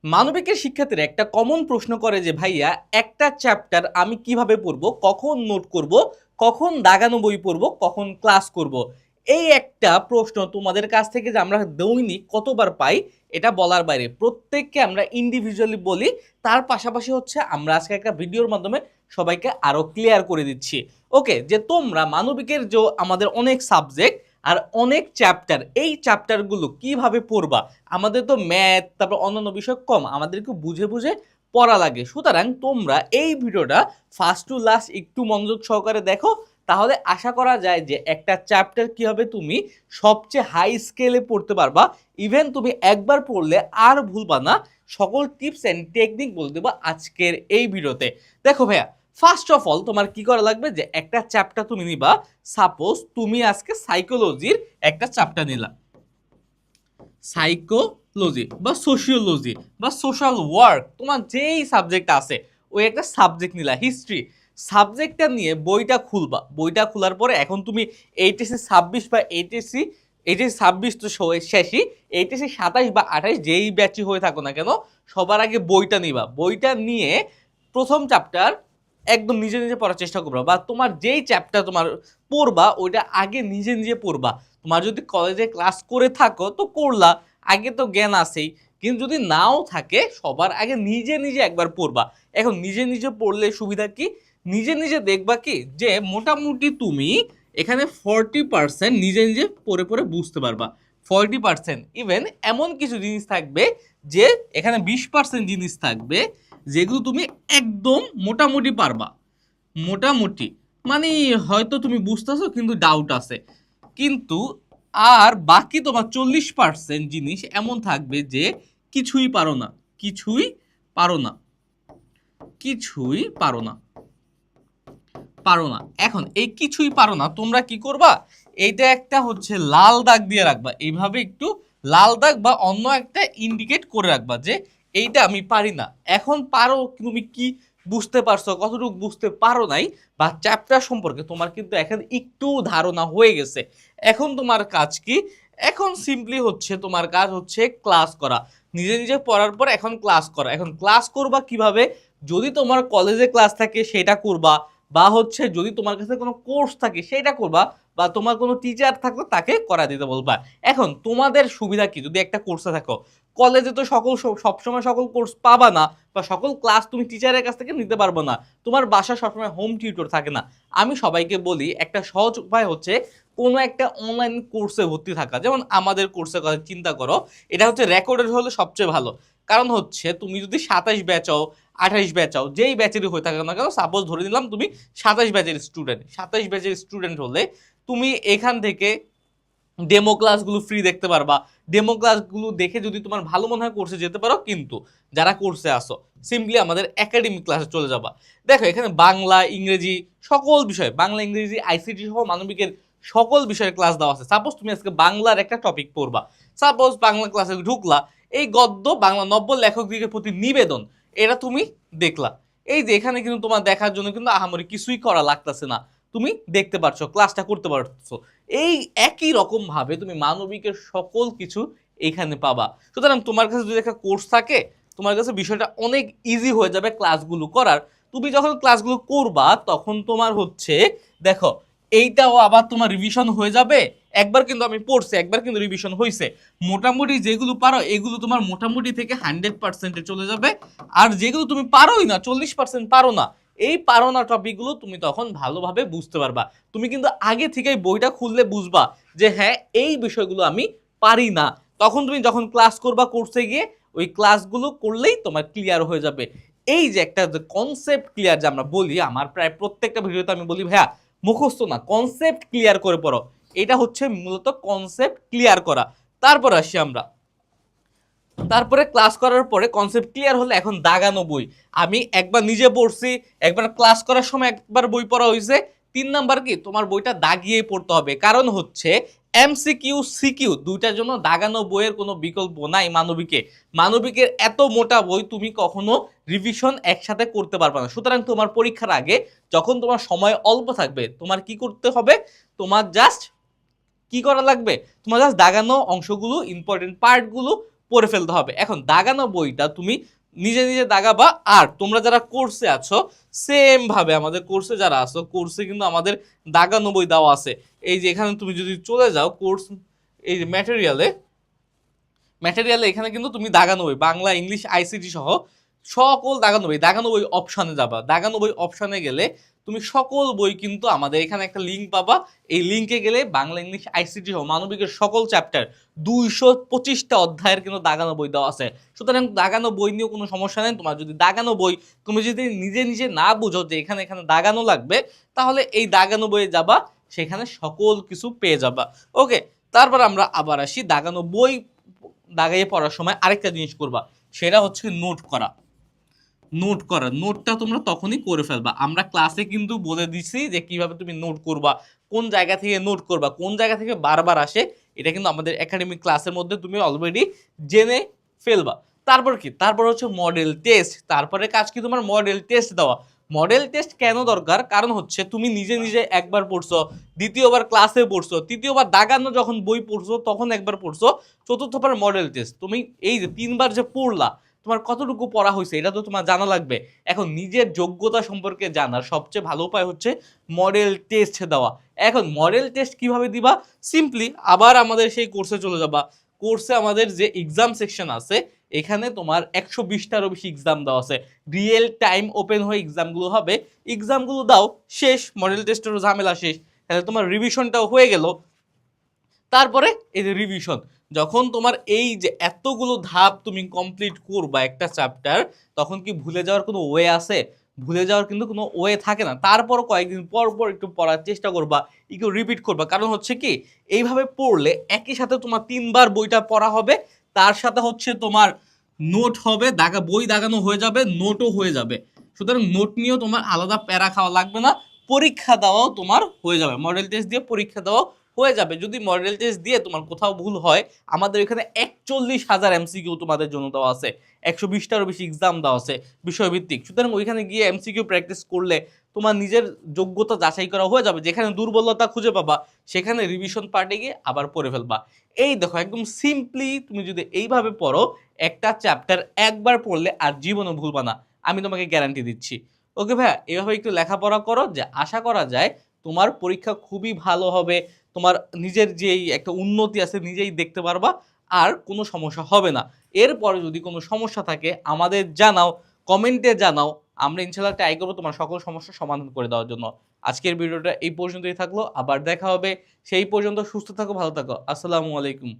মানবিকের শিক্ষার্থীরা একটা কমন প্রশ্ন করে যে ভাইয়া একটা চ্যাপ্টার আমি কিভাবে পড়বো, কখন নোট করব, কখন দাগানো বই পড়বো, কখন ক্লাস করব। এই একটা প্রশ্ন তোমাদের কাছ থেকে যে আমরা দৈনিক কতবার পাই এটা বলার বাইরে। প্রত্যেককে আমরা ইন্ডিভিজুয়ালি বলি, তার পাশাপাশি হচ্ছে আমরা আজকে একটা ভিডিওর মাধ্যমে সবাইকে আরো ক্লিয়ার করে দিচ্ছি। ওকে, যে তোমরা মানবিকের যে আমাদের অনেক সাবজেক্ট আর অনেক চ্যাপ্টার, এই চ্যাপ্টারগুলো কিভাবে পড়বা। আমাদের তো ম্যাথ তারপর অন্যান্য বিষয় কম, আমাদেরকে বুঝে বুঝে পড়া লাগে। সুতরাং তোমরা এই ভিডিওটা ফার্স্ট টু লাস্ট একটু মনোযোগ সহকারে দেখো, তাহলে আশা করা যায় যে একটা চ্যাপ্টার কিভাবে তুমি সবচেয়ে হাই স্কেলে পড়তে পারবা। ইভেন তুমি একবার পড়লে আর ভুলবা না। সকল টিপস অ্যান্ড টেকনিক বলে দেবো আজকের এই ভিডিওতে। দেখো ভাইয়া, ফার্স্ট অফ অল তোমার কি করা লাগবে, যে একটা চ্যাপ্টার তুমি নিবা। সাপোজ তুমি আজকে সাইকোলজির একটা চ্যাপ্টার নিলা, সাইকোলজি বা সোশিওলজি বা সোশ্যাল ওয়ার্ক, তোমার যেই সাবজেক্ট আছে ওই একটা সাবজেক্ট নিলা, হিস্ট্রি সাবজেক্টটা নিয়ে বইটা খুলবা। বইটা খোলার পরে এখন তুমি এইচএসসি 26 বা এইচএসসি 26 তো শেষই, এইচএসসি 27 বা 28 যেই ব্যাচই হয়ে থাকো না কেন, সবার আগে বইটা নিবা। বইটা নিয়ে প্রথম চ্যাপ্টার একদম নিজে নিজে পড়ার চেষ্টা করবা, বা তোমার যেই চ্যাপ্টার তোমার পড়বা ওইটা আগে নিজে নিজে পড়বা। তোমার যদি কলেজে ক্লাস করে থাকো তো করলা, আগে তো জ্ঞান আছেই। কিন্তু যদি নাও থাকে, সবার আগে নিজে নিজে একবার পড়বা। এখন নিজে নিজে পড়লে সুবিধা কি, নিজে নিজে দেখবা কি যে মোটামুটি তুমি এখানে 40% নিজে নিজে পড়ে পড়ে বুঝতে পারবা। 40%, ইভেন এমন কিছু জিনিস থাকবে যে এখানে 20% জিনিস থাকবে যেগুলো তুমি একদম মোটামুটি পারবা। মোটামুটি মানে হয়তো তুমি বুঝতেছো কিন্তু ডাউট আছে। কিন্তু আর বাকি তোমার 40% জিনিস এমন থাকবে যে কিছুই পারো না, কিছুই পারো না, কিছুই পারো না, পারো না। এখন এই কিছুই পারো না তোমরা কি করবা, এইটা একটা হচ্ছে লাল দাগ দিয়ে রাখবা, এইভাবে একটু লাল দাগ বা অন্য একটা ইন্ডিকেট করে রাখবা যে এইটা আমি পারি না। এখন পারো তুমি কি বুঝতে পারছো, কতটুকু বুঝতে পারো নাই, বা চ্যাপ্টার সম্পর্কে তোমার কিন্তু এখন একটু ধারণা হয়ে গেছে। এখন তোমার কাজ কি, এখন সিম্পলি হচ্ছে তোমার কাজ হচ্ছে ক্লাস করা। নিজে নিজে পড়ার পর এখন ক্লাস করা। এখন ক্লাস করবা কিভাবে, যদি তোমার কলেজে ক্লাস থাকে সেটা করবা, বা হচ্ছে যদি তোমার কাছে কোনো কোর্স থাকে সেটা করবা, বা তোমার কোনো টিচার থাকলে তাকে করা দিতে বলবা। এখন তোমাদের সুবিধা কি, যদি একটা কোর্সে থাকো, কলেজে তো সবসময় সকল কোর্স পাবা না, বা সকল ক্লাস তুমি টিচারের কাছ থেকে নিতে পারবো না। তোমার বাসা সবসময় হোম টিউটর থাকে না। আমি সবাইকে বলি একটা সহজ উপায় হচ্ছে কোনো একটা অনলাইন কোর্সে ভর্তি থাকা। যেমন আমাদের কোর্সের কথা চিন্তা করো, এটা হচ্ছে রেকর্ডেড হলে সবচেয়ে ভালো। কারণ হচ্ছে তুমি যদি 27 ব্যাচ হও, 28 ব্যাচ হও, যেই ব্যাচেরই হয়ে থাকে না কেন, সাপোজ ধরে নিলাম তুমি 27 ব্যাচের স্টুডেন্ট, 27 ব্যাচের স্টুডেন্ট হলে তুমি এখান থেকে ডেমো ক্লাসগুলো ফ্রি দেখতে পারবা। ডেমো ক্লাসগুলো দেখে যদি তোমার ভালো মনে হয় কোর্সে যেতে পারো, কিন্তু যারা কোর্সে আসো সিম্পলি আমাদের একাডেমিক ক্লাসে চলে যাবা। দেখো এখানে বাংলা ইংরেজি সকল বিষয়, বাংলা ইংরেজি আইসিটি সহ মানবিকের সকল বিষয়ের ক্লাস দেওয়া আছে। সাপোজ তুমি আজকে বাংলার একটা টপিক পড়বা, সাপোজ বাংলা ক্লাসে ঢুকলা, এই গদ্য বাংলা নব্য লেখকদিগের প্রতি নিবেদন এটা তুমি দেখলা। এই যে এখানে কিন্তু তোমার দেখার জন্য কিন্তু আহামরি কিছুই করা লাগতেছে না, তুমি দেখতে পারছো, ক্লাসটা করতে পারছো। এই একই রকম ভাবে তুমি মানবিকের সকল কিছু এখানে পাবা। সুতরাং তোমার কাছে যদি একটা কোর্স থাকে, তোমার কাছে বিষয়টা অনেক ইজি হয়ে যাবে ক্লাসগুলো করার। তুমি যখন ক্লাসগুলো করবা তখন তোমার হচ্ছে দেখো এইটাও আবার তোমার রিভিশন হয়ে যাবে। একবার কিন্তু আমি পড়ছি, একবার কিন্তু রিভিশন হয়েছে। মোটামুটি যেগুলো পারো এগুলো তোমার মোটামুটি থেকে 100%-এ চলে যাবে। আর যেগুলো তুমি পারোই না, 40% পারো না, এই পারো না টপিকগুলো তুমি তখন ভালোভাবে বুঝতে পারবা। তুমি কিন্তু আগে থেকেই বইটা খুললে বুঝবা যে হ্যাঁ এই বিষয়গুলো আমি পারি না। তখন তুমি যখন ক্লাস করবা কোর্সে গিয়ে ওই ক্লাসগুলো করলেই তোমার ক্লিয়ার হয়ে যাবে। এই যে একটা কনসেপ্ট ক্লিয়ার যে আমরা বলি, আমার প্রায় প্রত্যেকটা ভিডিওতে আমি বলি ভাইয়া মুখস্থ না, কনসেপ্ট ক্লিয়ার করে পড়ো। এটা হচ্ছে মূলত কনসেপ্ট ক্লিয়ার করা। তারপর আসি আমরা, তারপরে ক্লাস করার পরে কনসেপ্ট ক্লিয়ার হলে এখন দাগানো বই। আমি একবার নিজে পড়ছি, একবার ক্লাস করার সময় একবার বই পড়া হয়েছে। 3 নাম্বার কি, তোমার বইটা দাগিয়ে পড়তে হবে। কারণ হচ্ছে এমসিকিউ সিকিউ দুইটার জন্য দাগানো বইয়ের কোনো বিকল্প নাই মানবিকে। মানবিকের এত মোটা বই তুমি কখনো রিভিশন একসাথে করতে পারবে না। সুতরাং তোমার পরীক্ষার আগে যখন তোমার সময় অল্প থাকবে, তোমার কি করতে হবে, তোমার জাস্ট কি করা লাগবে, তোমার জাস্ট দাগানো অংশগুলো ইম্পর্টেন্ট পার্টগুলো পড়ে ফেলতে হবে। এখন দাগানো বইটা তুমি নিজে নিজে দাগাবা। আর তোমরা যারা কোর্সে আছো সেম ভাবে আমাদের কোর্সে যারা আছো, কোর্সে কিন্তু আমাদের দাগানো বই দেওয়া আছে। এই যে এখানে তুমি যদি চলে যাও কোর্স, এই যে ম্যাটেরিয়ালে এখানে কিন্তু তুমি দাগানো বই, বাংলা, ইংলিশ, আইসিটি সহ সকল দাগানো বই অপশানে যাবা। দাগানো বই অপশানে গেলে তুমি সকল বই কিন্তু আমাদের এখানে একটা লিঙ্ক পাবা। এই লিঙ্কে গেলে বাংলা, ইংলিশ, আইসিটি সহ মানবিকের সকল চ্যাপ্টার 225টা অধ্যায়ের কিন্তু দাগানো বই দেওয়া আছে। সুতরাং দাগানো বই নিয়েও কোনো সমস্যা নেই। তোমার যদি দাগানো বই তুমি যদি নিজে নিজে না বুঝো যে এখানে এখানে দাগানো লাগবে, তাহলে এই দাগানো বইয়ে যাবা, সেখানে সকল কিছু পেয়ে যাবা। ওকে, তারপর আমরা আবার আসি দাগানো বই দাগাইয়ে পড়ার সময় আরেকটা জিনিস করবা, সেটা হচ্ছে নোটটা তোমরা তখনই করে ফেলবা। আমরা ক্লাসে কিন্তু বলে দিছি যে কিভাবে তুমি নোট করবা, কোন জায়গা থেকে নোট করবা, কোন জায়গা থেকে বারবার আসে, এটা কিন্তু আমাদের একাডেমিক ক্লাসের মধ্যে তুমি অলরেডি জেনে ফেলবা। তারপর হচ্ছে মডেল টেস্ট। তারপরে কাজ কি তোমার মডেল টেস্ট দেওয়া। মডেল টেস্ট কেন দরকার? কারণ হচ্ছে তুমি নিজে নিজে একবার পড়ছো, দ্বিতীয়বার ক্লাসে পড়ছো, তৃতীয়বার দাগানো যখন বই পড়ছো তখন একবার পড়ছো, চতুর্থবার মডেল টেস্ট। তুমি এই যে 3বার যে পড়লা, তোমার কতটুকু পড়া হয়েছে এটা তো তোমার জানা লাগবে। এখন নিজের যোগ্যতা সম্পর্কে জানার সবচেয়ে ভালো উপায় হচ্ছে মডেল টেস্ট দেওয়া। এখন মডেল টেস্ট কিভাবে দিবা? সিম্পলি আবার আমাদের সেই কোর্সে চলে যাবা। কোর্সে আমাদের যে এক্সাম সেকশন আছে, এখানে তোমার 120টারও বেশি এক্সাম দেওয়া আছে। রিয়েল টাইম ওপেন হয়ে এক্সামগুলো হবে। এক্সামগুলো দাও, শেষ, মডেল টেস্টেরও ঝামেলা শেষ। তাহলে তোমার রিভিশনটাও হয়ে গেল। তারপরে এই যে রিভিশন, যখন তোমার এই যে এতগুলো ধাপ তুমি কমপ্লিট করবা একটা চ্যাপ্টার, তখন কি ভুলে যাওয়ার কোনো ওয়ে আছে? ভুলে যাওয়ার কিন্তু কোনো ওয়ে থাকে না। তারপর কয়েকদিন পর পর একটু পড়ার চেষ্টা করবা, একটু রিপিট করবা। কারণ হচ্ছে কি, এইভাবে পড়লে একই সাথে তোমার 3বার বইটা পড়া হবে, তার সাথে হচ্ছে তোমার নোট হবে, বই দাগানো হয়ে যাবে, নোটও হয়ে যাবে। সুতরাং নোট নিয়েও তোমার আলাদা প্যারা খাওয়া লাগবে না। পরীক্ষা দেওয়াও তোমার হয়ে যাবে, মডেল টেস্ট দিয়ে পরীক্ষা দেওয়াও হয়ে যাবে। যদি মডেল টেস্ট দিয়ে তোমার কোথাও ভুল হয়, আমাদের এখানে 41,000 এমসিকিউ তোমাদের জন্য দেওয়া আছে, 120টারও বেশি এক্সাম দেওয়া আছে বিষয়ভিত্তিক। সুতরাং ওইখানে গিয়ে এমসিকিউ প্র্যাকটিস করলে তোমার নিজের যোগ্যতা যাচাই করা হয়ে যাবে। যেখানে দুর্বলতা খুঁজে পাবা, সেখানে রিভিশন পার্টে গিয়ে আবার পড়ে ফেলবা। এই দেখো, একদম সিম্পলি তুমি যদি এইভাবে পড়ো, একটা চ্যাপ্টার একবার পড়লে আর জীবনও ভুলবা না, আমি তোমাকে গ্যারান্টি দিচ্ছি। ওকে ভাইয়া, এভাবে একটু লেখাপড়া করো, যে আশা করা যায় তোমার পরীক্ষা খুবই ভালো হবে। তোমার নিজের যেই একটা উন্নতি আছে নিজেই দেখতে পারবা, আর কোনো সমস্যা হবে না। এরপরে যদি কোনো সমস্যা থাকে আমাদের জানাও, কমেন্টে জানাও, আমরা ইনশাল্লাহ ট্রাই করবো তোমার সকল সমস্যার সমাধান করে দেওয়ার জন্য। আজকের ভিডিওটা এই পর্যন্তই থাকলো, আবার দেখা হবে। সেই পর্যন্ত সুস্থ থাকো, ভালো থাকো। আসসালামু আলাইকুম।